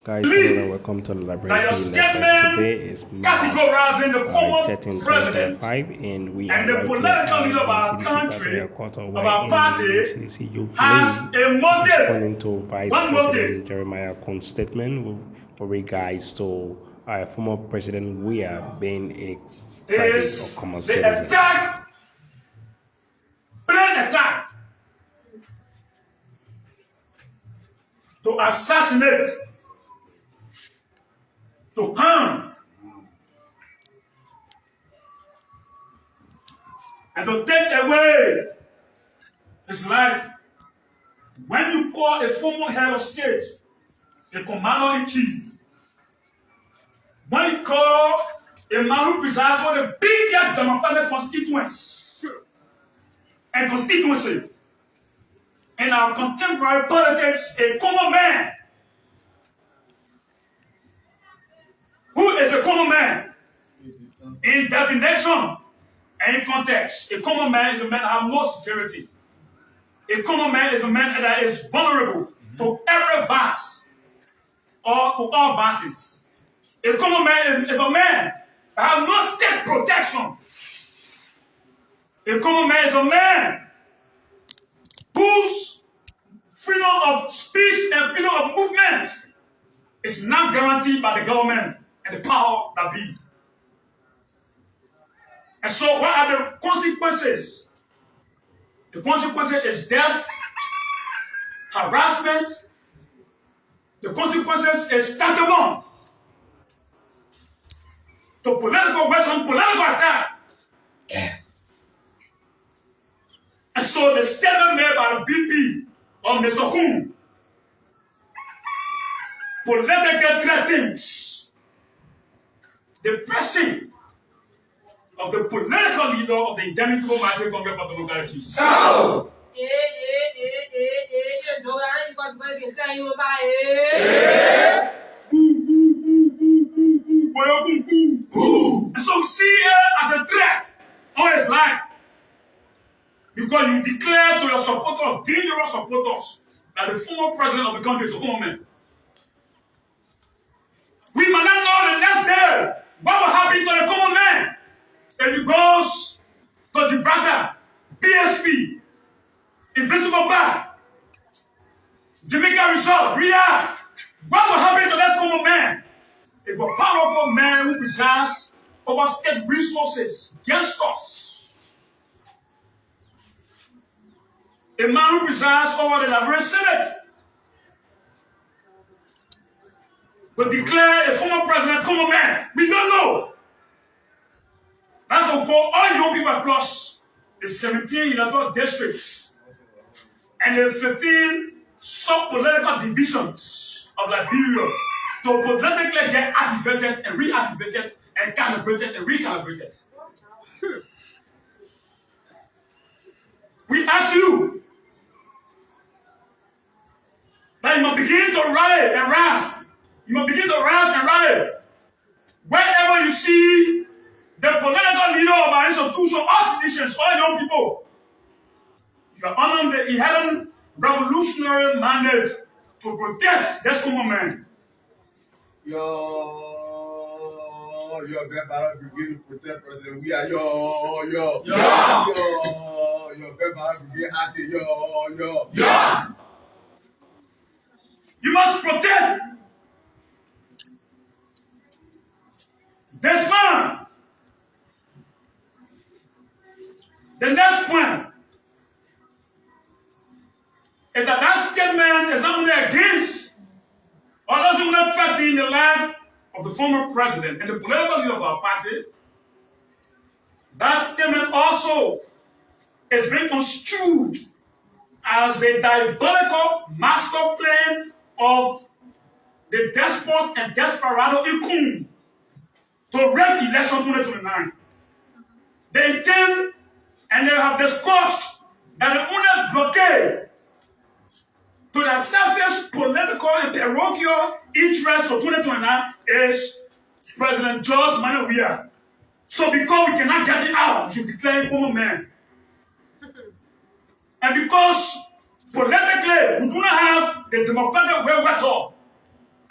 Guys, hello and Believe welcome to the that your Liberia statement Today is March categorizing the former 13, president 2025, and we and are the right political here leader at of the our CDC country, Patriot Quarter, of where our in the Liberian party, CDC Youth has Lane a is motive. responding to Vice One President motive. Jeremiah Koung's statement with regards to our former president we are being a private or Is common the citizen. attack, plain attack, to assassinate, to harm, and to take away his life. When you call a former head of state a commander-in-chief, when you call a man who presides over the biggest democratic constituents and constituency in our contemporary politics, a common man, who is a common man in definition and in context. A common man is a man that has no security. A common man is a man that is vulnerable to every vice or to all vices. A common man is a man that has no state protection. A common man is a man whose freedom of speech and freedom of movement is not guaranteed by the government and the power that be. And so what are the consequences? The consequences is death, harassment. The consequences is tantamount to political Western political attack. And so the statement made by the BP of Mr. Koung, political threats, the pressing of the political leader of the Indemnity Market Congress for Democracy. So, and so we see it as a threat on his life. Because you declare to your supporters, dangerous supporters, that the former president of the country is a common man. We might not know the next day what will happen to the common man if he goes to Gibraltar, BSP, Invisible Bar, Jamaica Resort, Riyadh. What will happen to that common man if a powerful man who presides over state resources against us? A man who presides over the Liberian Senate will declare a former president common man. We don't know. That's what we call all young people across the 17 electoral districts and the 15 sub-political divisions of Liberia to politically get activated and reactivated and calibrated and recalibrated. We ask you that you must begin to rally and rise. You must begin to rise and rally. Wherever you see the political leader of our institution, all citizens, all young people, you are under the inherent revolutionary mandate to protect this common man. Your grandfather brigade to protect president. We are your grandfather brigade acting your. You must protect this man. The next point is that that statement is not only against or doesn't only threaten the life of the former president and the political leader of our party. That statement also is being construed as the diabolical master plan of the despot and desperado Koung to wreck election 2029. They intend and they have discussed that the only blockade to the selfish political and parochial interest for 2029 is President George Manuel Weah. So because we cannot get it out, we should declare him common man. And because politically we do not have the democratic wherewithal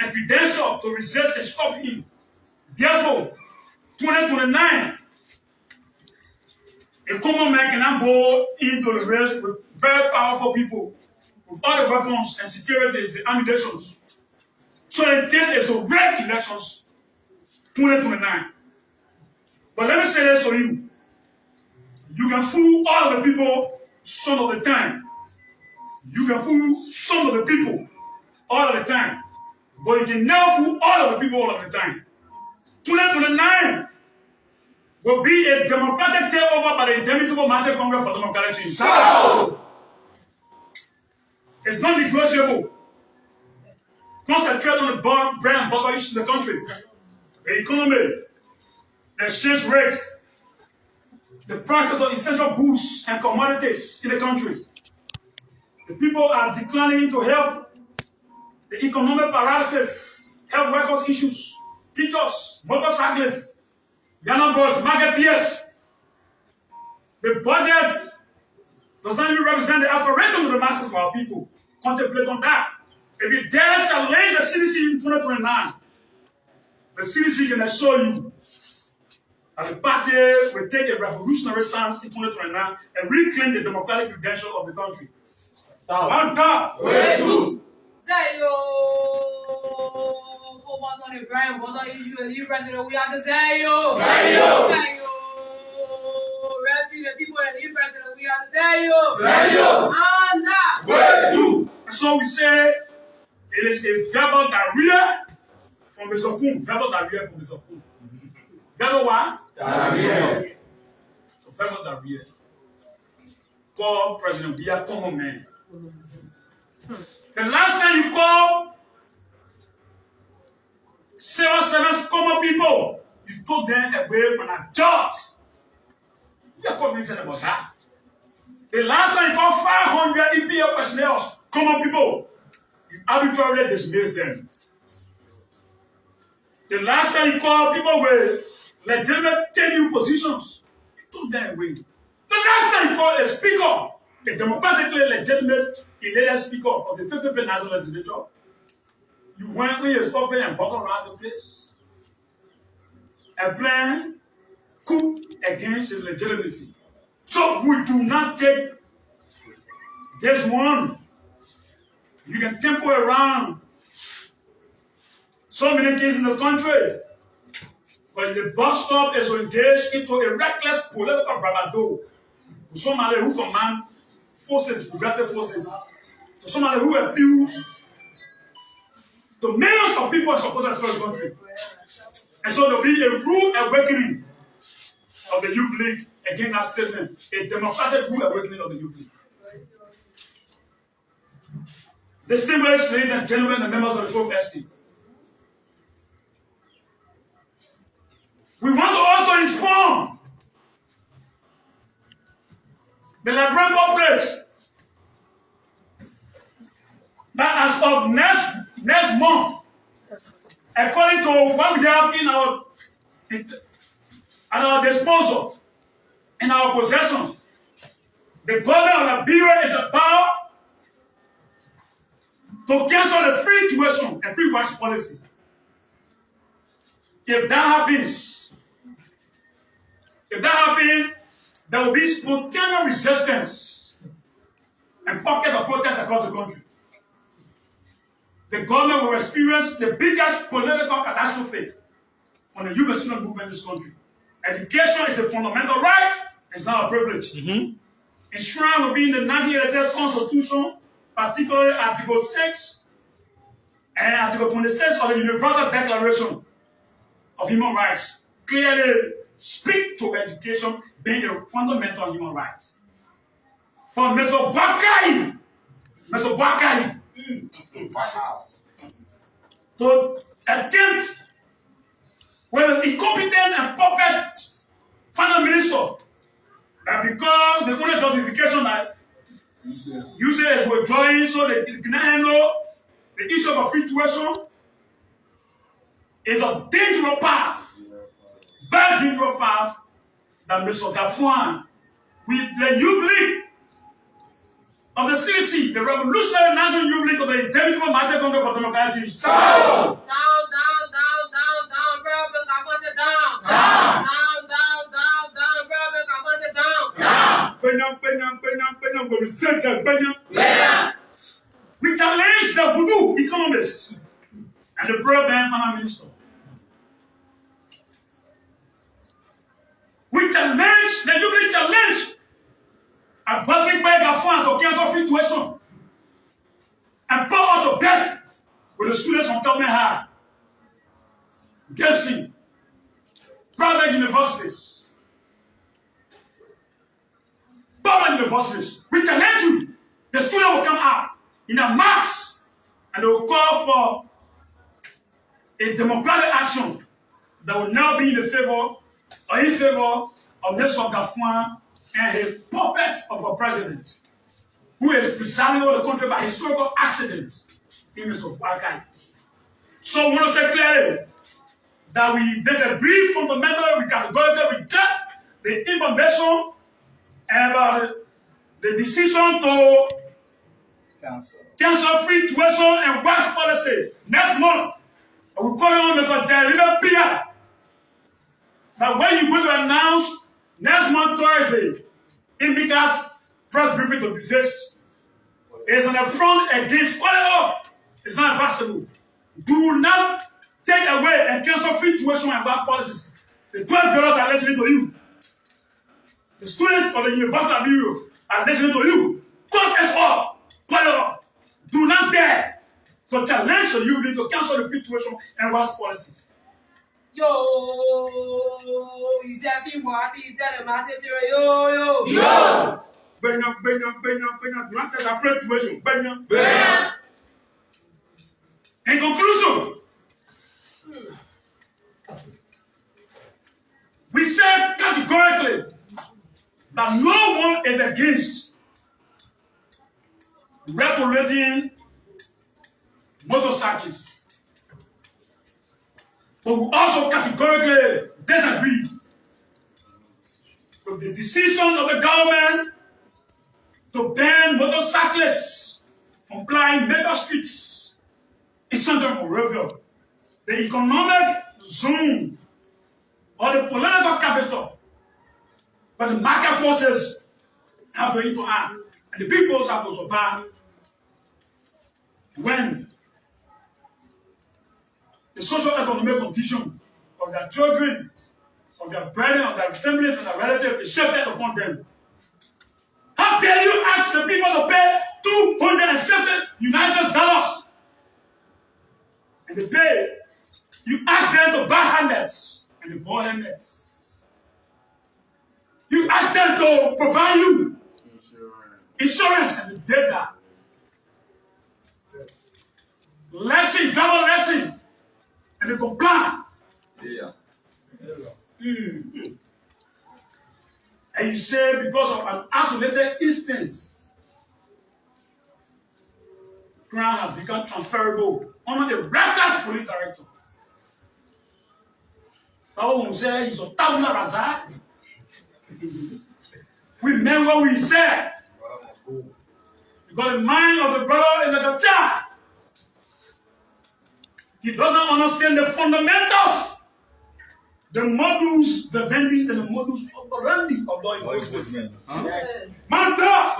and credential to resist and stop him. Therefore, 2029, a common man cannot go into the race with very powerful people, with all the weapons and securities, the ammunitions. So the intent is to rig elections 2029. But let me say this for you. You can fool all of the people some of the time. You can fool some of the people all of the time. But you can never fool all of the people all of the time. 2029 will be a democratic takeover by the Interminable Mountain Congress for Democratic Change. So, it's not negotiable. Concentrate on the bread and butter issues in the country. The economy, the exchange rates, the prices of essential goods and commodities in the country. The people are declining into health, the economic paralysis, health records issues, teachers, motorcyclists, young boys, marketeers. The budget does not even represent the aspirations of the masses of our people. Contemplate on that. If you dare challenge the CDC in 2029, the CDC can assure you that the party will take a revolutionary stance in 2029 and reclaim the democratic credential of the country. On top. Way two. Zayo, focus on the brand, but not issue the Liberia. We have to Zayo. Zayo. Rescue the people in Liberia. We have to Zayo. And that. Way two. So we say it is a verbal diarrhea from Mr. Koung. Verbal diarrhea from Mr. Koung. Verbal what? Diarrhea. So verbal diarrhea. Call President Biya common man. The last time you called civil servants common people, you took them away from a job. You are convinced about that. The last time you called 500 EPL personnel common people, you arbitrarily dismissed them. The last time you called people with legitimate tenure positions, you took them away. The last time you called a speaker, a democratically legitimate elected speaker of the 55th National Legislature, you went with your stuff and bottom around the place and plan coup against his legitimacy. So we do not take this one. You can temper around so many things in the country, but the bus stop is engaged into a reckless political bravado to somebody who command forces, progressive forces, to somebody who abuse the millions of people and supporters across the country. And so there will be a rude awakening of the Youth League against that statement, a democratic rude awakening of the Youth League. Distinguished ladies and gentlemen and members of the Folk ST, we want to also inform the Liberian populace that as of next month, according to what we have at our disposal, in our possession, the government of Liberia is about to cancel the free tuition and free wash policy. If that happens, there will be spontaneous resistance and pocket of protests across the country. The government will experience the biggest political catastrophe from the youth and student movement in this country. Education is a fundamental right, it's not a privilege. Enshrined will be in the 1986 Constitution, particularly Article 6 and Article 26 of the Universal Declaration of Human Rights. Clearly speak to education being a fundamental human right. For Mr. Bakai, to attempt with an incompetent and puppet final minister that because the only justification that you say is withdrawing so they cannot handle the issue of a free tuition is a dangerous path, very dangerous path that Mr. Gafuan with the Youth League of the CDC, the Revolutionary National Youth League of the Intellectual Market Congress for Democracy. Down, brother. I want it down. Down, brother. I want it down. We challenge the voodoo economists and the pro-ban finance minister. We challenge the Youth challenge a public bag of fund to cancel situation and pour out of debt with the students from Government High, Gibson, private universities, public universities. We challenge you. The students will come out in a mass and they will call for a democratic action that will now be in favor of Nelson Gafouan and a puppet of a president who is presiding over the country by historical accident in Mr. Wakai. So we want to say clearly that we disagree fundamentally, we categorically reject the information about the decision to cancel free tuition and wash policy next month. We call on Mr. Jerry Pia that when you going to announce next month Thursday, Indica's press briefing to desist is an affront against call it off. It's not possible. Do not take away and cancel free tuition and work policies. The 12 girls are listening to you. The students of the University of Liberia are listening to you. Call us off. Call it off. Do not dare to challenge the youth to cancel the free tuition and work policies. Yo, you tell people, I think you tell them, I said, yo. Benya. Do not take a free tuition. Benya. In conclusion, we said categorically that no one is against regulating motorcyclists. But we also categorically disagree with the decision of the government to ban motorcyclists from plying major streets in Central Monrovia, the economic zone or the political capital, where the market forces have to interact and the people have to survive when the socio-economic condition of their children, of their brethren, of their families and their relatives is shifted upon them. How dare you ask the people to pay $250 US and they pay? You ask them to buy helmets and they buy helmets. You ask them to provide you insurance and they did that. Lesson, double lesson. And they comply. And you say because of an isolated instance, crime has become transferable under the reckless police director. Now we say he's a tabula rasa. We meant what we said. Because the mind of the brother is like a child. He doesn't understand the fundamentals, the modus vivendi and the modus operandi of law enforcement. Manda!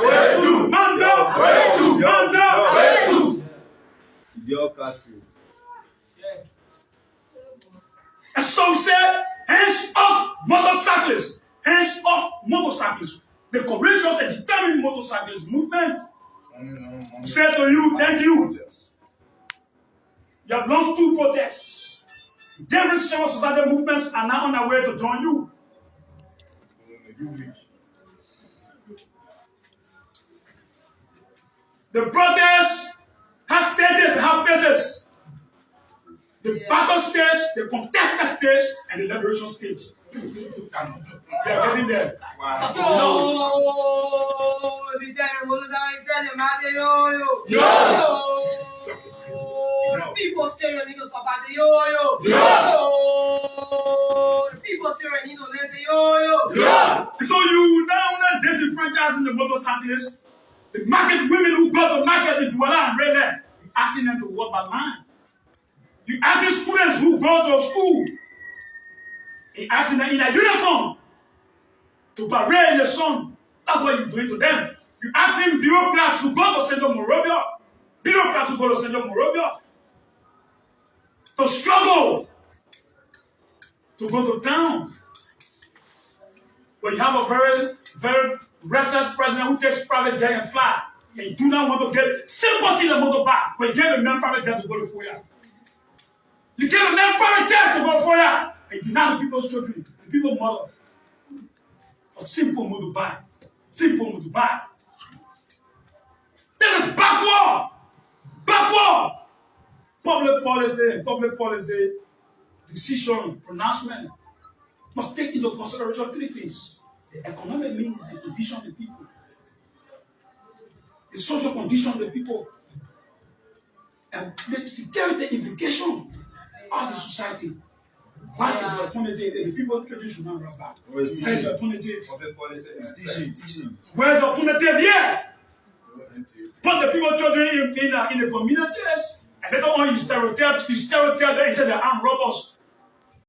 And so he said, hands off motorcyclists. Hands off motorcyclists. The courageous and determined motorcyclist movement. He said to you, thank you. You have launched 2 protests. Different civil society movements are now on their way to join you. The protests have stages, have phases. The battle stage, the contested stage, and the liberation stage. They are getting there. People still need to support yo. People still need to listen yo. So you now disenfranchising the motorcyclists The market women who go to market in Douala and Rene, you asking them to walk by line. You asking students who go to school, you asking them in a uniform to parade in the sun. That's what you're doing to them. You asking bureaucrats to go to Central Morovia, bureaucrats who go to Central Morovia, to struggle to go to town. But you have a very, very reckless president who takes private jet and fly, and you do not want to get sympathy in the motorbike, but you give a man private jet to go to Foya. You give a man private jet to go to Foya, and you deny the people's children, the people's mother, for simple motorbike. Simple motorbike. This is backward. Backward. Public policy, decision, pronouncement must take into consideration three things. The economic means, the condition of the people, the social condition of the people, and the security implication of the society. What is the alternative? The people should not run back. Where is the alternative? Where is the alternative here? Put the people children in the communities, and later on you stereotype them and say they're armed robbers.